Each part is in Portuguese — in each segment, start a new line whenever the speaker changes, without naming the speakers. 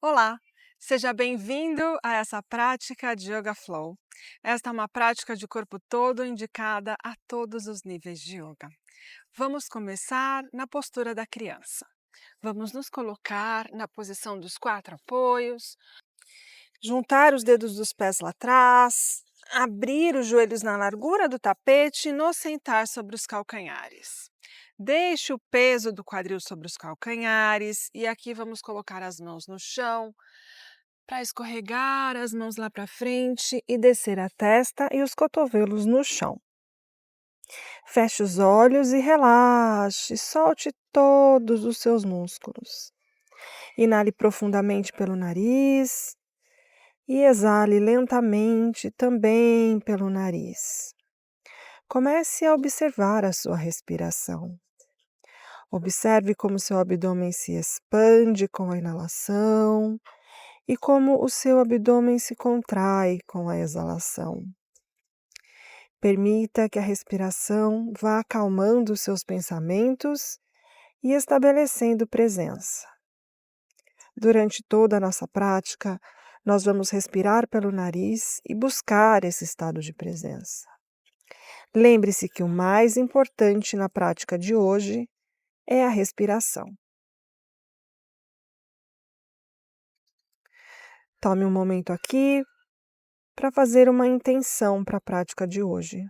Olá, seja bem-vindo a essa prática de Yoga Flow. Esta é uma prática de corpo todo indicada a todos os níveis de yoga. Vamos começar na postura da criança. Vamos nos colocar na posição dos quatro apoios, juntar os dedos dos pés lá atrás, abrir os joelhos na largura do tapete e nos sentar sobre os calcanhares. Deixe o peso do quadril sobre os calcanhares e aqui vamos colocar as mãos no chão para escorregar as mãos lá para frente e descer a testa e os cotovelos no chão. Feche os olhos e relaxe, solte todos os seus músculos. Inale profundamente pelo nariz e exale lentamente também pelo nariz. Comece a observar a sua respiração. Observe como seu abdômen se expande com a inalação e como o seu abdômen se contrai com a exalação. Permita que a respiração vá acalmando os seus pensamentos e estabelecendo presença. Durante toda a nossa prática, nós vamos respirar pelo nariz e buscar esse estado de presença. Lembre-se que o mais importante na prática de hoje é a respiração. Tome um momento aqui para fazer uma intenção para a prática de hoje.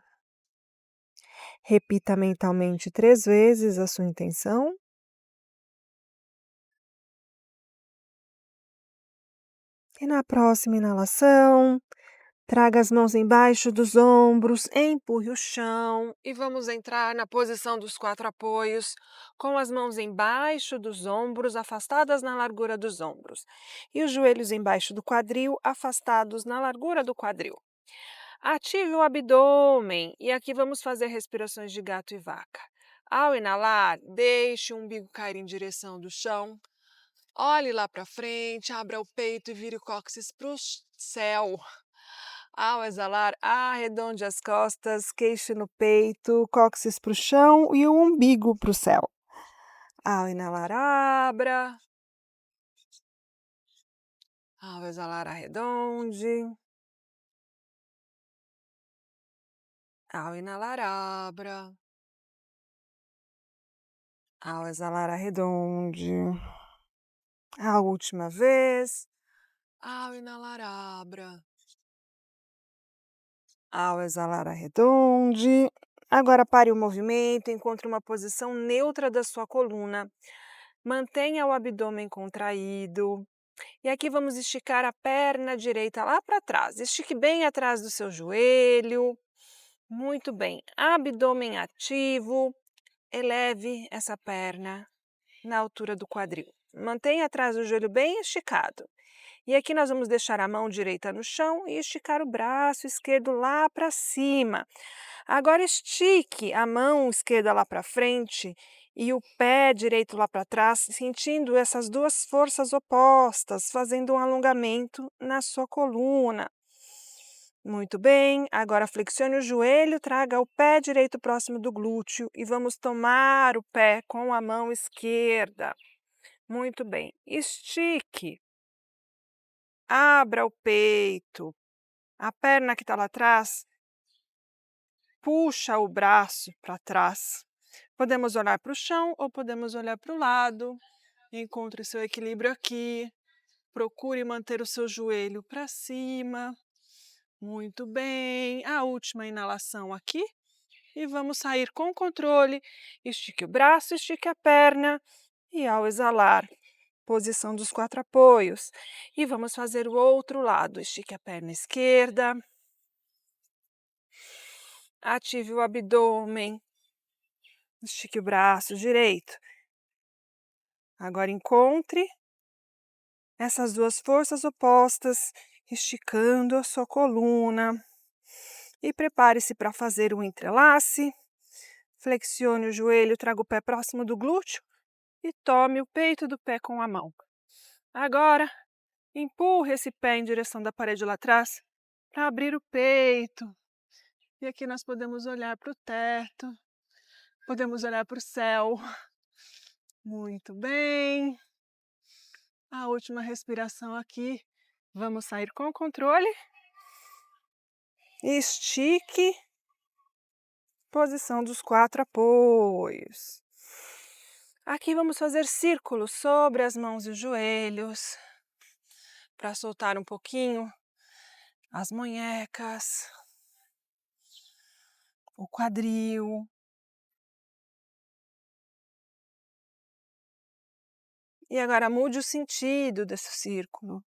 Repita mentalmente 3 vezes a sua intenção. E na próxima inalação, traga as mãos embaixo dos ombros, empurre o chão e vamos entrar na posição dos quatro apoios, com as mãos embaixo dos ombros, afastadas na largura dos ombros, e os joelhos embaixo do quadril, afastados na largura do quadril. Ative o abdômen e aqui vamos fazer respirações de gato e vaca. Ao inalar, deixe o umbigo cair em direção do chão. Olhe lá para frente, abra o peito e vire o cóccix para o céu. Ao exalar, arredonde as costas, queixo no peito, cóccix para o chão e o umbigo para o céu. Ao inalar, abra. Ao exalar, arredonde. Ao inalar, abra. Ao exalar, arredonde. A última vez. Ao inalar, abra. Ao exalar, arredonde. Agora pare o movimento, encontre uma posição neutra da sua coluna. Mantenha o abdômen contraído. E aqui vamos esticar a perna direita lá para trás. Estique bem atrás do seu joelho. Muito bem. Abdômen ativo. Eleve essa perna na altura do quadril. Mantenha atrás do joelho bem esticado. E aqui nós vamos deixar a mão direita no chão e esticar o braço esquerdo lá para cima. Agora estique a mão esquerda lá para frente e o pé direito lá para trás, sentindo essas duas forças opostas, fazendo um alongamento na sua coluna. Muito bem, agora flexione o joelho, traga o pé direito próximo do glúteo e vamos tomar o pé com a mão esquerda. Muito bem, estique. Abra o peito, a perna que está lá atrás, puxa o braço para trás. Podemos olhar para o chão ou podemos olhar para o lado. Encontre seu equilíbrio aqui. Procure manter o seu joelho para cima. Muito bem. A última inalação aqui. E vamos sair com controle. Estique o braço, estique a perna. E ao exalar, posição dos quatro apoios. E vamos fazer o outro lado. Estique a perna esquerda. Ative o abdômen. Estique o braço direito. Agora encontre essas duas forças opostas, esticando a sua coluna. E prepare-se para fazer o entrelace. Flexione o joelho, traga o pé próximo do glúteo e tome o peito do pé com a mão. Agora, empurre esse pé em direção da parede lá atrás para abrir o peito. E aqui nós podemos olhar para o teto, podemos olhar para o céu. Muito bem. A última respiração aqui. Vamos sair com o controle. Estique. Posição dos 4 apoios. Aqui vamos fazer círculos sobre as mãos e os joelhos, para soltar um pouquinho as munhecas, o quadril. E agora mude o sentido desse círculo.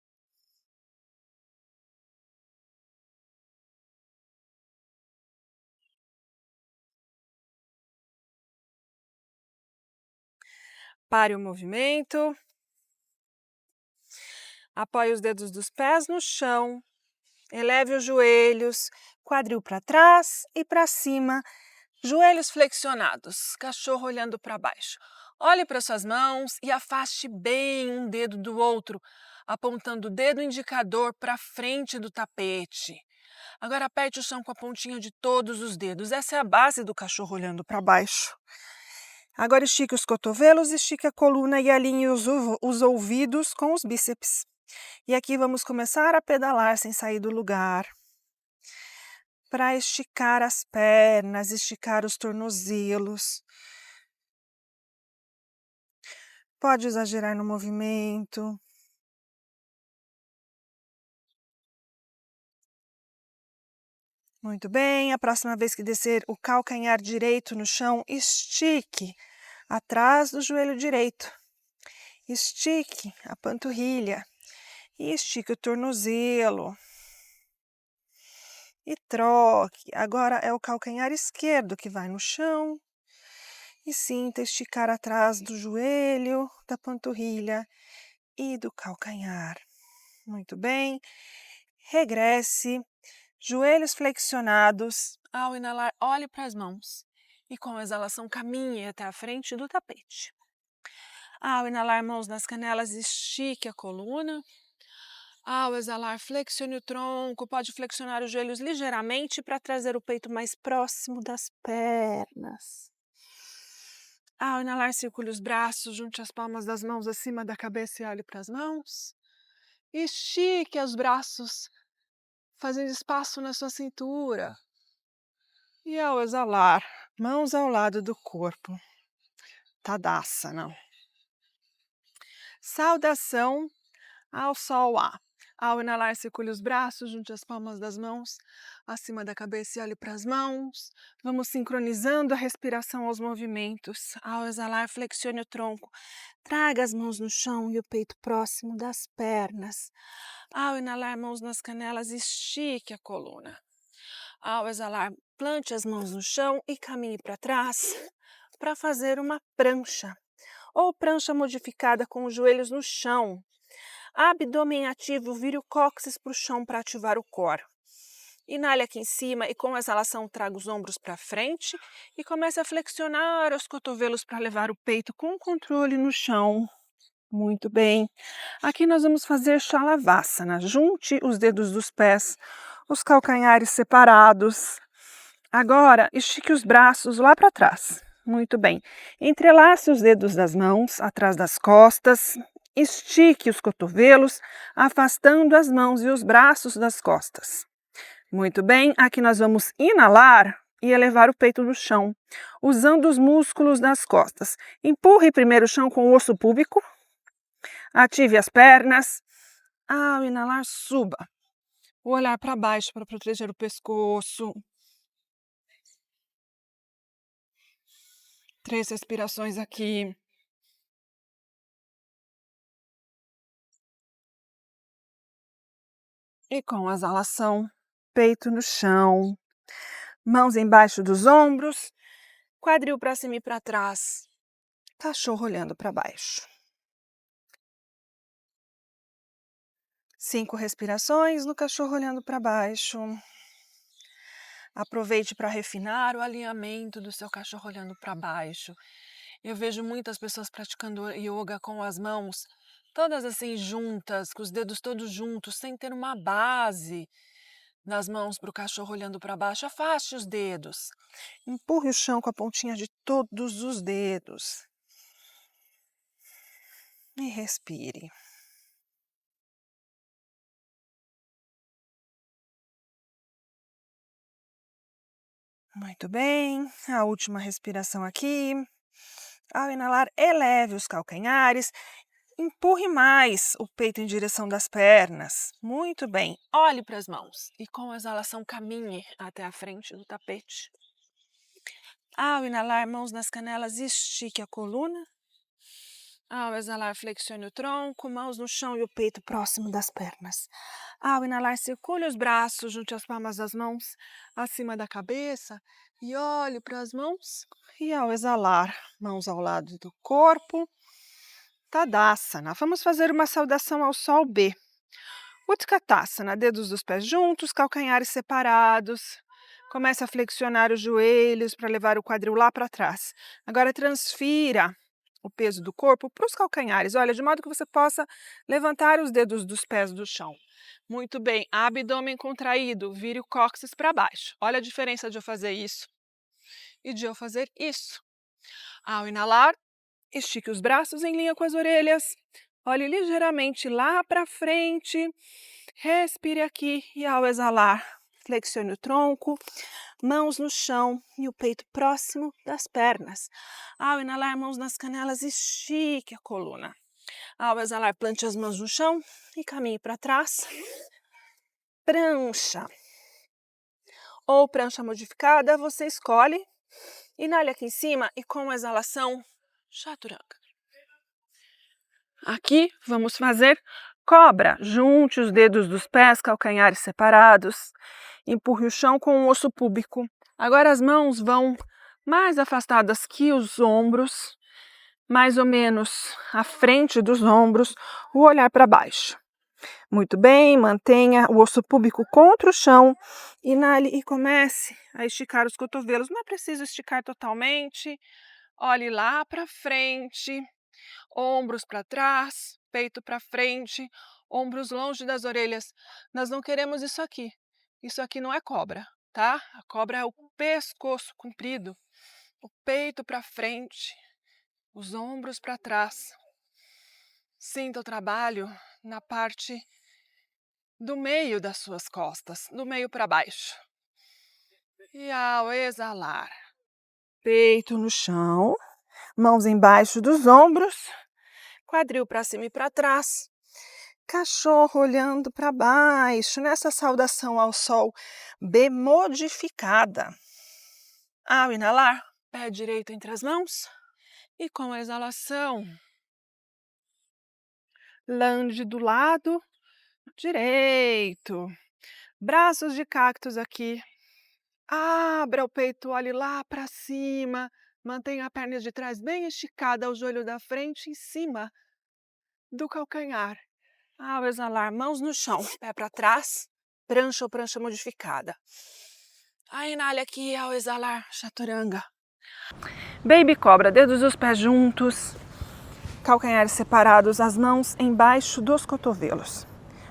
Pare o movimento. Apoie os dedos dos pés no chão. Eleve os joelhos, quadril para trás e para cima. Joelhos flexionados, cachorro olhando para baixo. Olhe para suas mãos e afaste bem um dedo do outro, apontando o dedo indicador para frente do tapete. Agora aperte o chão com a pontinha de todos os dedos. Essa é a base do cachorro olhando para baixo. Agora estique os cotovelos, estique a coluna e alinhe os ouvidos com os bíceps. E aqui vamos começar a pedalar sem sair do lugar. Para esticar as pernas, esticar os tornozelos. Pode exagerar no movimento. Muito bem, a próxima vez que descer o calcanhar direito no chão, estique atrás do joelho direito. Estique a panturrilha e estique o tornozelo. E troque. Agora é o calcanhar esquerdo que vai no chão. E sinta esticar atrás do joelho, da panturrilha e do calcanhar. Muito bem. Regresse. Joelhos flexionados. Ao inalar, olhe para as mãos. E com a exalação, caminhe até a frente do tapete. Ao inalar, mãos nas canelas, estique a coluna. Ao exalar, flexione o tronco. Pode flexionar os joelhos ligeiramente para trazer o peito mais próximo das pernas. Ao inalar, circule os braços, junte as palmas das mãos acima da cabeça e olhe para as mãos. Estique os braços, fazendo espaço na sua cintura. E ao exalar, mãos ao lado do corpo. Tadasana. Saudação ao sol A. Ao inalar, circule os braços, junte as palmas das mãos acima da cabeça e olhe para as mãos. Vamos sincronizando a respiração aos movimentos. Ao exalar, flexione o tronco. Traga as mãos no chão e o peito próximo das pernas. Ao inalar, mãos nas canelas, estique a coluna. Ao exalar, plante as mãos no chão e caminhe para trás para fazer uma prancha ou prancha modificada com os joelhos no chão. Abdômen ativo, vire o cóccix para o chão para ativar o core. Inale aqui em cima e com a exalação traga os ombros para frente e comece a flexionar os cotovelos para levar o peito com controle no chão. Muito bem. Aqui nós vamos fazer Shalavasana. Junte os dedos dos pés, os calcanhares separados. Agora, estique os braços lá para trás. Muito bem. Entrelace os dedos das mãos atrás das costas. Estique os cotovelos, afastando as mãos e os braços das costas. Muito bem. Aqui nós vamos inalar e elevar o peito do chão, usando os músculos das costas. Empurre primeiro o chão com o osso púbico. Ative as pernas. Ao inalar, suba. O olhar para baixo para proteger o pescoço. 3 respirações aqui. E com a exalação, peito no chão, mãos embaixo dos ombros, quadril para cima e para trás, cachorro olhando para baixo. 5 respirações no cachorro olhando para baixo. Aproveite para refinar o alinhamento do seu cachorro olhando para baixo. Eu vejo muitas pessoas praticando yoga com as mãos todas assim juntas, com os dedos todos juntos, sem ter uma base nas mãos para o cachorro olhando para baixo. Afaste os dedos. Empurre o chão com a pontinha de todos os dedos. E respire. Muito bem, a última respiração aqui. Ao inalar, eleve os calcanhares, empurre mais o peito em direção das pernas. Muito bem, olhe para as mãos e com a exalação caminhe até a frente do tapete. Ao inalar, mãos nas canelas, estique a coluna. Ao exalar, flexione o tronco, mãos no chão e o peito próximo das pernas. Ao inalar, circule os braços, junte as palmas das mãos acima da cabeça e olhe para as mãos. E ao exalar, mãos ao lado do corpo. Tadasana. Vamos fazer uma saudação ao Sol B. Utkatasana, dedos dos pés juntos, calcanhares separados. Comece a flexionar os joelhos para levar o quadril lá para trás. Agora transfira o peso do corpo para os calcanhares. Olha, de modo que você possa levantar os dedos dos pés do chão. Muito bem, abdômen contraído, vire o cóccix para baixo. Olha a diferença de eu fazer isso e de eu fazer isso. Ao inalar, estique os braços em linha com as orelhas. Olhe ligeiramente lá para frente. Respire aqui e ao exalar, flexione o tronco, mãos no chão e o peito próximo das pernas. Ao inalar, mãos nas canelas, estique a coluna. Ao exalar, plante as mãos no chão e caminhe para trás. Prancha ou prancha modificada, você escolhe. Inale aqui em cima e com a exalação, chaturanga. Aqui vamos fazer cobra. Junte os dedos dos pés, calcanhares separados. Empurre o chão com o osso púbico. Agora as mãos vão mais afastadas que os ombros, mais ou menos à frente dos ombros, o olhar para baixo. Muito bem, mantenha o osso púbico contra o chão, inale e comece a esticar os cotovelos. Não é preciso esticar totalmente, olhe lá para frente, ombros para trás, peito para frente, ombros longe das orelhas. Nós não queremos isso aqui. Isso aqui não é cobra, tá? A cobra é o pescoço comprido, o peito para frente, os ombros para trás. Sinta o trabalho na parte do meio das suas costas, do meio para baixo. E ao exalar, peito no chão, mãos embaixo dos ombros, quadril para cima e para trás. Cachorro olhando para baixo, nessa saudação ao sol B modificada. Ao inalar, pé direito entre as mãos e com a exalação, lunge do lado direito. Braços de cactus aqui. Abra o peito, olhe lá para cima. Mantenha a perna de trás bem esticada, o joelho da frente em cima do calcanhar. Ao exalar, mãos no chão, pé para trás, prancha ou prancha modificada. A inale aqui, ao exalar, chaturanga. Baby cobra, dedos dos pés juntos, calcanhares separados, as mãos embaixo dos cotovelos.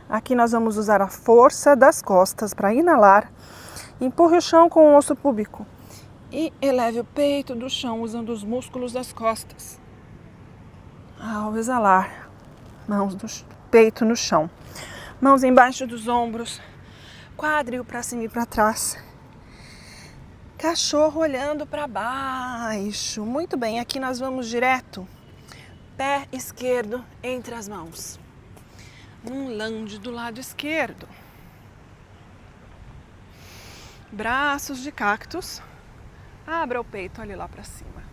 Aqui nós vamos usar a força das costas para inalar. Empurre o chão com o osso púbico e eleve o peito do chão usando os músculos das costas. Ao exalar, mãos do peito no chão, mãos embaixo dos ombros, quadril para cima e para trás. Cachorro olhando para baixo. Muito bem, aqui nós vamos direto. Pé esquerdo entre as mãos. Um lunge do lado esquerdo. Braços de cactus. Abra o peito, olhe lá para cima.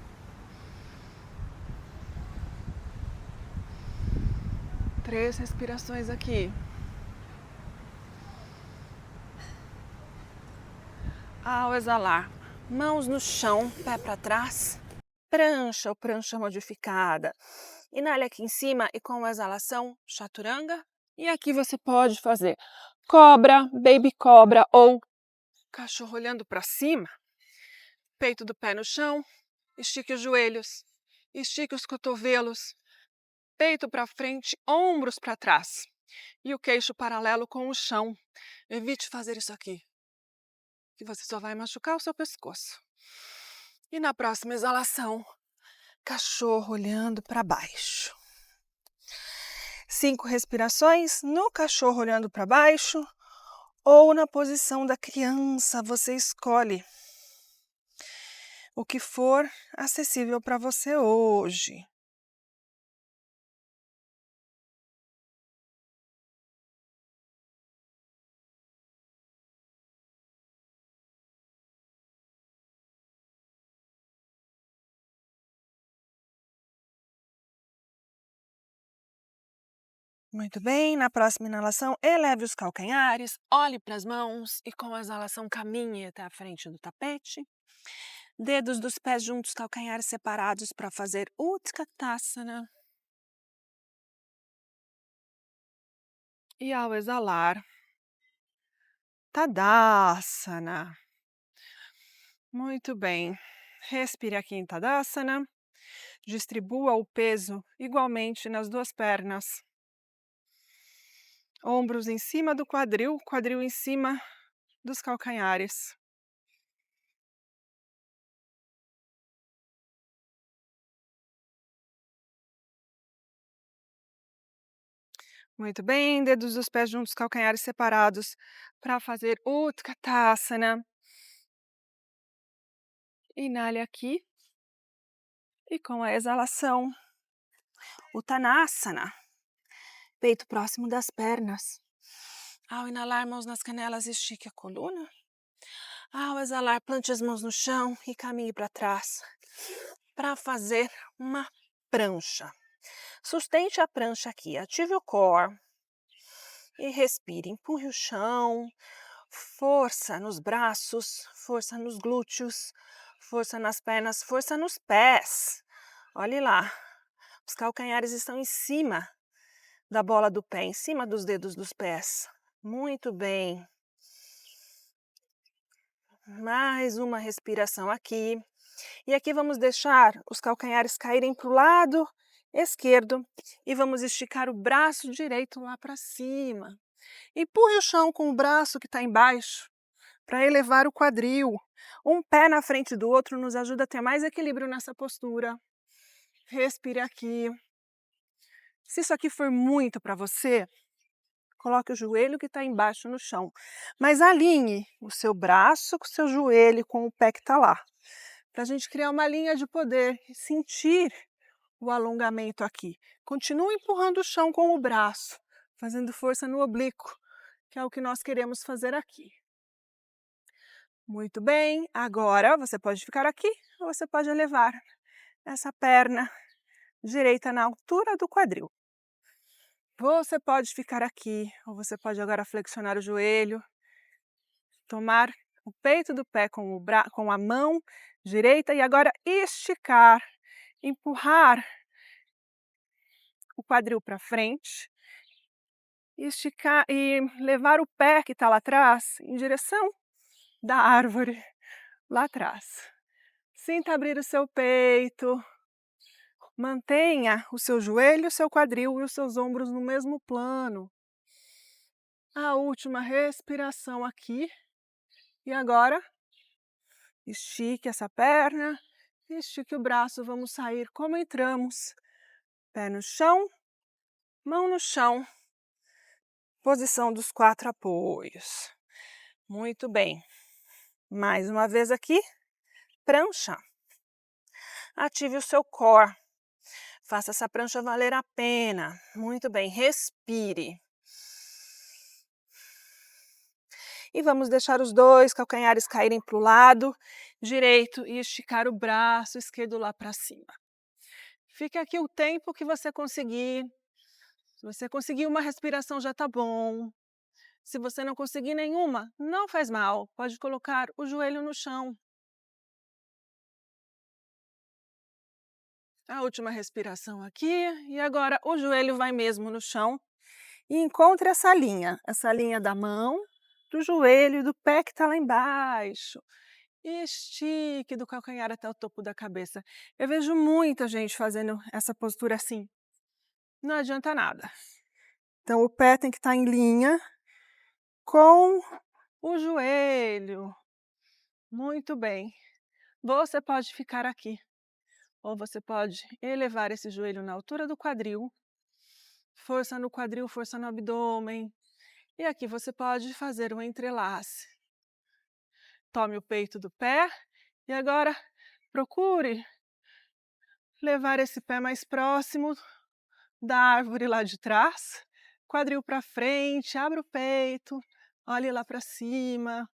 Três respirações aqui. Ao exalar, mãos no chão, pé para trás. Prancha ou prancha modificada. Inale aqui em cima e com a exalação, chaturanga. E aqui você pode fazer cobra, baby cobra ou cachorro olhando para cima. Peito do pé no chão, estique os joelhos, estique os cotovelos, peito para frente, ombros para trás e o queixo paralelo com o chão. Evite fazer isso aqui, que você só vai machucar o seu pescoço. E na próxima exalação, cachorro olhando para baixo. 5 respirações no cachorro olhando para baixo ou na posição da criança, você escolhe. o que for acessível para você hoje. Muito bem, na próxima inalação, eleve os calcanhares, olhe para as mãos e com a exalação caminhe até a frente do tapete. Dedos dos pés juntos, calcanhares separados para fazer Utkatasana. E ao exalar, Tadasana. Muito bem. Respire aqui em Tadasana. Distribua o peso igualmente nas duas pernas. Ombros em cima do quadril, quadril em cima dos calcanhares. Muito bem, dedos dos pés juntos, calcanhares separados para fazer Utkatasana. Inale aqui e com a exalação, Uttanasana. Peito próximo das pernas. Ao inalar, mãos nas canelas, estique a coluna. Ao exalar, plante as mãos no chão e caminhe para trás para fazer uma prancha. Sustente a prancha aqui, ative o core e respire. Empurre o chão, força nos braços, força nos glúteos, força nas pernas, força nos pés. Olhe lá, os calcanhares estão em cima da bola do pé, em cima dos dedos dos pés. Muito bem. Mais uma respiração aqui. E aqui vamos deixar os calcanhares caírem para o lado esquerdo e vamos esticar o braço direito lá para cima. Empurre o chão com o braço que está embaixo para elevar o quadril. Um pé na frente do outro nos ajuda a ter mais equilíbrio nessa postura. Respire aqui. Se isso aqui for muito para você, coloque o joelho que está embaixo no chão, mas alinhe o seu braço com o seu joelho, com o pé que está lá, para a gente criar uma linha de poder e sentir o alongamento aqui. Continue empurrando o chão com o braço, fazendo força no oblíquo, que é o que nós queremos fazer aqui. Muito bem, agora você pode ficar aqui ou você pode elevar essa perna direita na altura do quadril. Você pode ficar aqui, ou você pode agora flexionar o joelho, tomar o peito do pé com a mão direita e agora esticar, empurrar o quadril para frente, esticar e levar o pé que está lá atrás em direção da árvore lá atrás. Sinta abrir o seu peito, mantenha o seu joelho, o seu quadril e os seus ombros no mesmo plano. A última respiração aqui. E agora, estique essa perna, estique o braço, vamos sair como entramos. Pé no chão, mão no chão. Posição dos 4 apoios. Muito bem. Mais uma vez aqui, prancha. Ative o seu core. Faça essa prancha valer a pena. Muito bem, respire. E vamos deixar os dois calcanhares caírem para o lado direito e esticar o braço esquerdo lá para cima. Fique aqui o tempo que você conseguir. Se você conseguir uma respiração já está bom. Se você não conseguir nenhuma, não faz mal. Pode colocar o joelho no chão. A última respiração aqui. E agora o joelho vai mesmo no chão. E encontre essa linha da mão, do joelho e do pé que está lá embaixo. Estique do calcanhar até o topo da cabeça. Eu vejo muita gente fazendo essa postura assim. Não adianta nada. Então, o pé tem que estar em linha com o joelho. Muito bem. Você pode ficar aqui. Ou você pode elevar esse joelho na altura do quadril. Força no quadril, força no abdômen. E aqui você pode fazer um entrelace. Tome o peito do pé e agora Procure levar esse pé mais próximo da árvore lá de trás, quadril para frente, abra o peito, olhe lá para cima,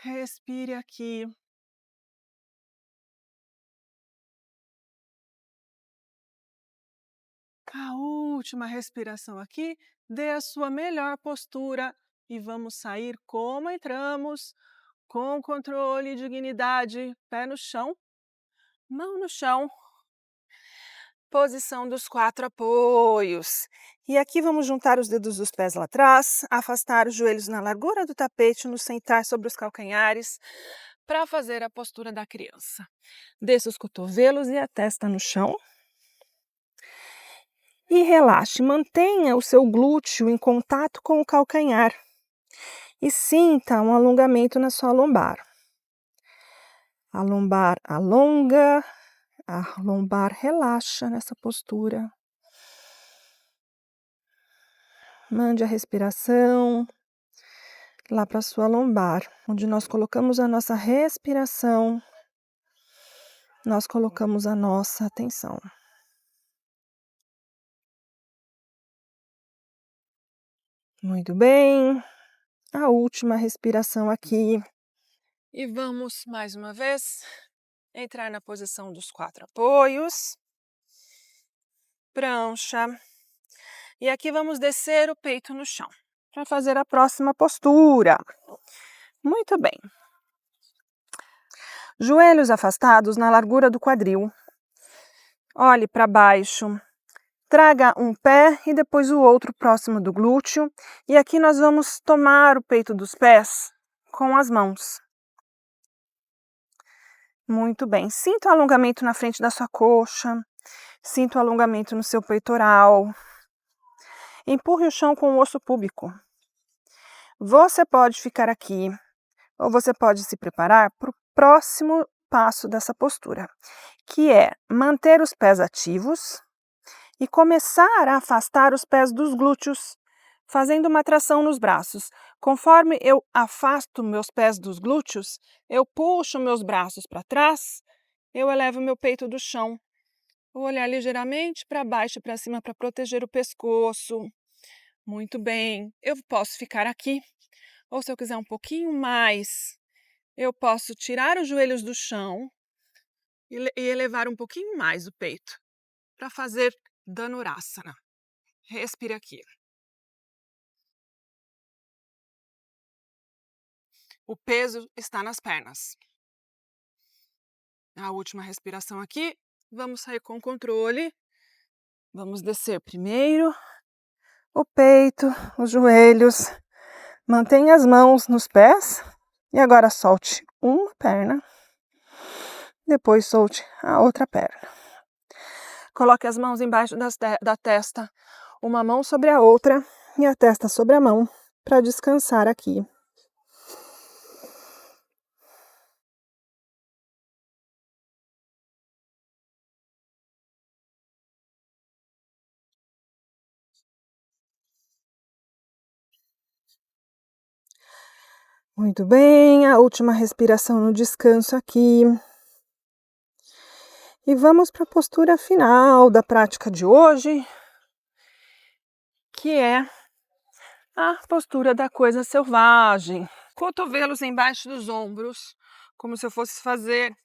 respire aqui. A última respiração aqui, dê a sua melhor postura e vamos sair como entramos, com controle e dignidade, pé no chão, mão no chão. Posição dos 4 apoios. E aqui vamos juntar os dedos dos pés lá atrás, afastar os joelhos na largura do tapete, nos sentar sobre os calcanhares para fazer a postura da criança. Desça os cotovelos e a testa no chão. E relaxe, mantenha o seu glúteo em contato com o calcanhar e sinta um alongamento na sua lombar. A lombar alonga, a lombar relaxa nessa postura. Mande a respiração lá para a sua lombar, onde nós colocamos a nossa respiração, nós colocamos a nossa atenção. Muito bem, a última respiração aqui. E vamos mais uma vez entrar na posição dos 4 apoios, prancha, e aqui vamos descer o peito no chão para fazer a próxima postura. Muito bem. Joelhos afastados na largura do quadril. Olhe para baixo. Traga um pé e depois o outro próximo do glúteo. E aqui nós vamos tomar o peito dos pés com as mãos. Muito bem. Sinta o alongamento na frente da sua coxa. Sinta o alongamento no seu peitoral. Empurre o chão com o osso púbico. Você pode ficar aqui ou você pode se preparar para o próximo passo dessa postura, que é manter os pés ativos e começar a afastar os pés dos glúteos, fazendo uma tração nos braços. Conforme eu afasto meus pés dos glúteos, eu puxo meus braços para trás, eu elevo meu peito do chão. Vou olhar ligeiramente para baixo e para cima para proteger o pescoço. Muito bem. Eu posso ficar aqui, ou se eu quiser um pouquinho mais, eu posso tirar os joelhos do chão e elevar um pouquinho mais o peito para fazer Dhanurasana. Respire aqui. O peso está nas pernas. A última respiração aqui. Vamos sair com controle. Vamos descer primeiro o peito, os joelhos. Mantenha as mãos nos pés. E agora solte uma perna. Depois solte a outra perna. Coloque as mãos embaixo da testa. Uma mão sobre a outra e a testa sobre a mão para descansar aqui. Muito bem, a última respiração no descanso aqui. E vamos para a postura final da prática de hoje, que é a postura da coisa selvagem. Cotovelos embaixo dos ombros, como se eu fosse fazer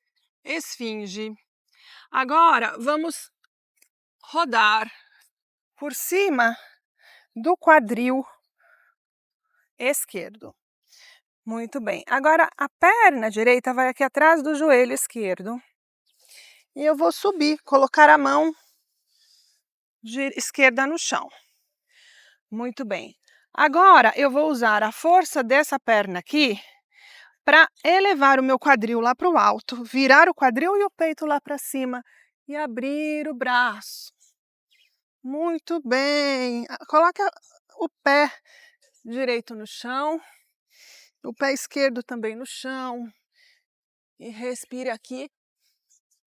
esfinge. Agora, vamos rodar por cima do quadril esquerdo. Muito bem. Agora, a perna direita vai aqui atrás do joelho esquerdo. E eu vou subir, colocar a mão esquerda no chão. Muito bem. Agora, eu vou usar a força dessa perna aqui para elevar o meu quadril lá para o alto, virar o quadril e o peito lá para cima e abrir o braço. Muito bem. Coloque o pé direito no chão, o pé esquerdo também no chão. E respire aqui.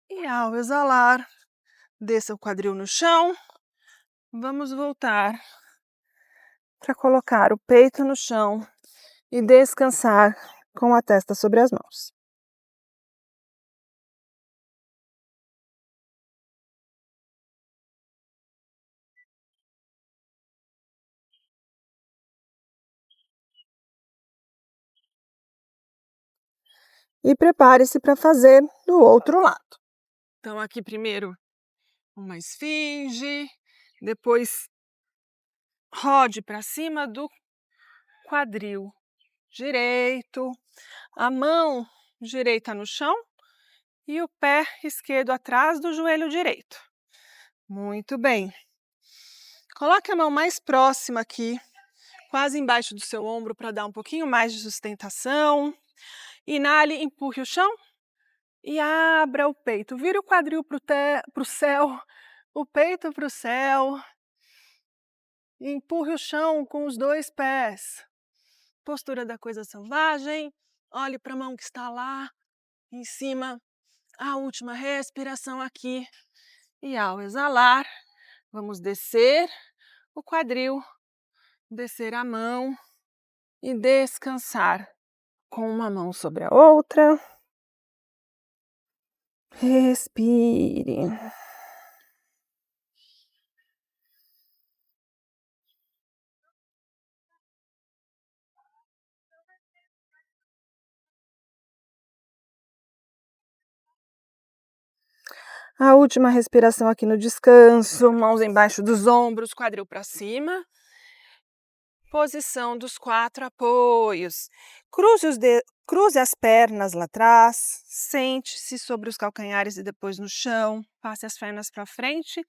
E ao exalar, desça o quadril no chão. Vamos voltar para colocar o peito no chão e descansar com a testa sobre as mãos. e prepare-se para fazer do outro lado. Então, aqui primeiro uma esfinge, depois rode para cima do quadril direito, a mão direita no chão e o pé esquerdo atrás do joelho direito. Muito bem. Coloque a mão mais próxima aqui, quase embaixo do seu ombro, para dar um pouquinho mais de sustentação. Inale, empurre o chão e abra o peito. Vira o quadril para o céu, o peito para o céu. E empurre o chão com os dois pés. Postura da coisa selvagem. Olhe para a mão que está lá em cima. A última respiração aqui. E ao exalar, vamos descer o quadril, descer a mão e descansar com uma mão sobre a outra. Respire. A última respiração aqui no descanso, mãos embaixo dos ombros, quadril para cima. Posição dos 4 apoios. Cruze as pernas lá atrás, sente-se sobre os calcanhares e depois no chão. Passe as pernas para frente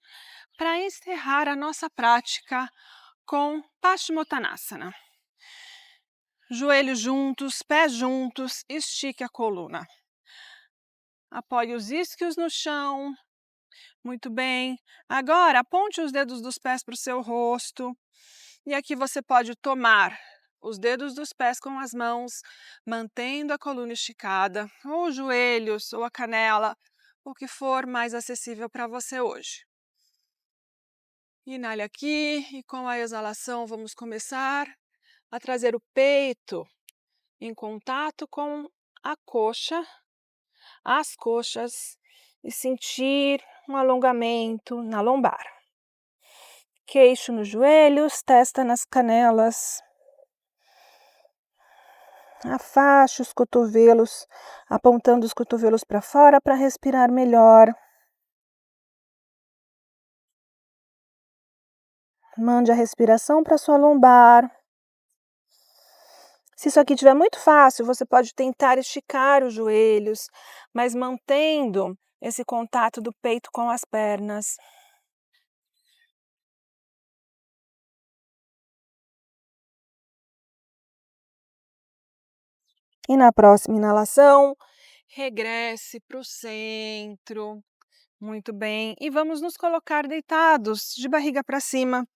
para encerrar a nossa prática com Paschimottanasana. Joelhos juntos, pés juntos, estique a coluna. Apoie os isquios no chão. Muito bem. Agora, aponte os dedos dos pés para o seu rosto. E aqui você pode tomar os dedos dos pés com as mãos, mantendo a coluna esticada, ou os joelhos, ou a canela, o que for mais acessível para você hoje. Inale aqui e com a exalação vamos começar a trazer o peito em contato com a coxa, as coxas, e sentir um alongamento na lombar. Queixo nos joelhos, testa nas canelas. Afaste os cotovelos, apontando os cotovelos para fora para respirar melhor. Mande a respiração para sua lombar. Se isso aqui estiver muito fácil, você pode tentar esticar os joelhos, mas mantendo esse contato do peito com as pernas. E na próxima inalação, regresse para o centro. Muito bem. E vamos nos colocar deitados, de barriga para cima,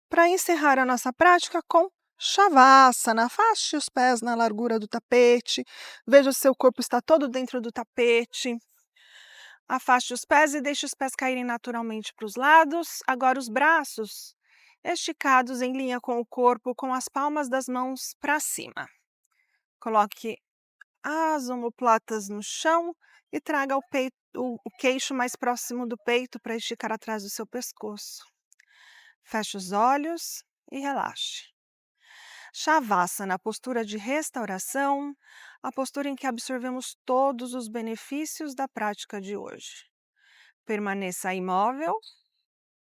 para encerrar a nossa prática com Shavasana. Afaste os pés na largura do tapete. Veja se seu corpo está todo dentro do tapete. Afaste os pés e deixe os pés caírem naturalmente para os lados. Agora os braços esticados em linha com o corpo, com as palmas das mãos para cima. Coloque as omoplatas no chão e traga o queixo mais próximo do peito para esticar atrás do seu pescoço. Feche os olhos e relaxe. Shavasana, a postura de restauração, a postura em que absorvemos todos os benefícios da prática de hoje. Permaneça imóvel,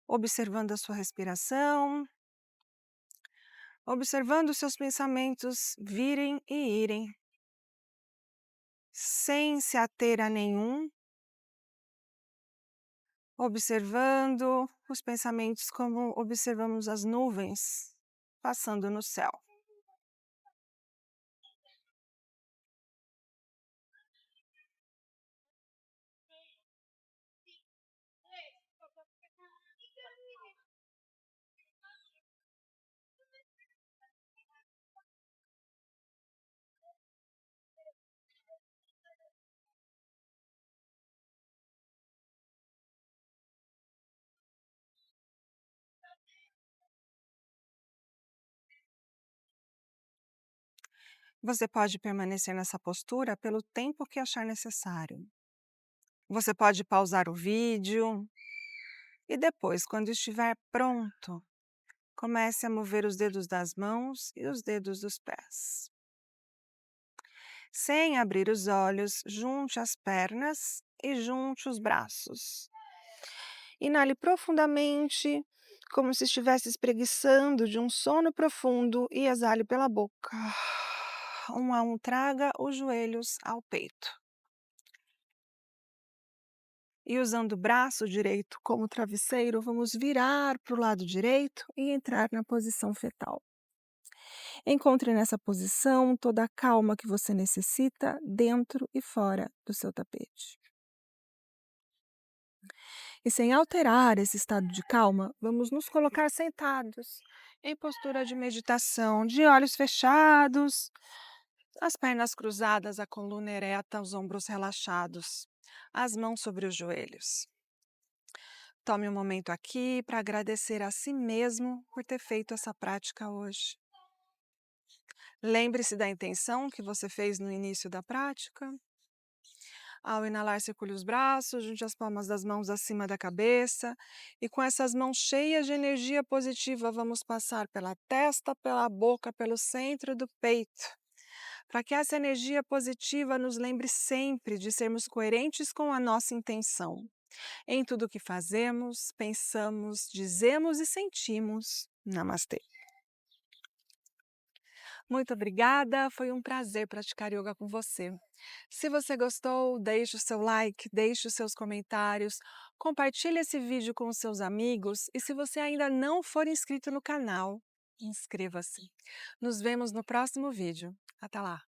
observando a sua respiração, observando os seus pensamentos virem e irem, sem se ater a nenhum, observando os pensamentos como observamos as nuvens passando no céu. Você pode permanecer nessa postura pelo tempo que achar necessário. Você pode pausar o vídeo e depois, quando estiver pronto, comece a mover os dedos das mãos e os dedos dos pés. Sem abrir os olhos, junte as pernas e junte os braços. Inale profundamente, como se estivesse espreguiçando de um sono profundo, e exale pela boca. Um a um, traga os joelhos ao peito. E usando o braço direito como travesseiro, vamos virar para o lado direito e entrar na posição fetal. Encontre nessa posição toda a calma que você necessita dentro e fora do seu tapete. E sem alterar esse estado de calma, vamos nos colocar sentados, em postura de meditação, de olhos fechados, as pernas cruzadas, a coluna ereta, os ombros relaxados, as mãos sobre os joelhos. Tome um momento aqui para agradecer a si mesmo por ter feito essa prática hoje. Lembre-se da intenção que você fez no início da prática. Ao inalar, circule os braços, junte as palmas das mãos acima da cabeça e com essas mãos cheias de energia positiva, vamos passar pela testa, pela boca, pelo centro do peito, para que essa energia positiva nos lembre sempre de sermos coerentes com a nossa intenção, em tudo que fazemos, pensamos, dizemos e sentimos. Namastê. Muito obrigada, foi um prazer praticar yoga com você. Se você gostou, deixe o seu like, deixe os seus comentários, compartilhe esse vídeo com os seus amigos e se você ainda não for inscrito no canal, inscreva-se. Nos vemos no próximo vídeo. Até lá!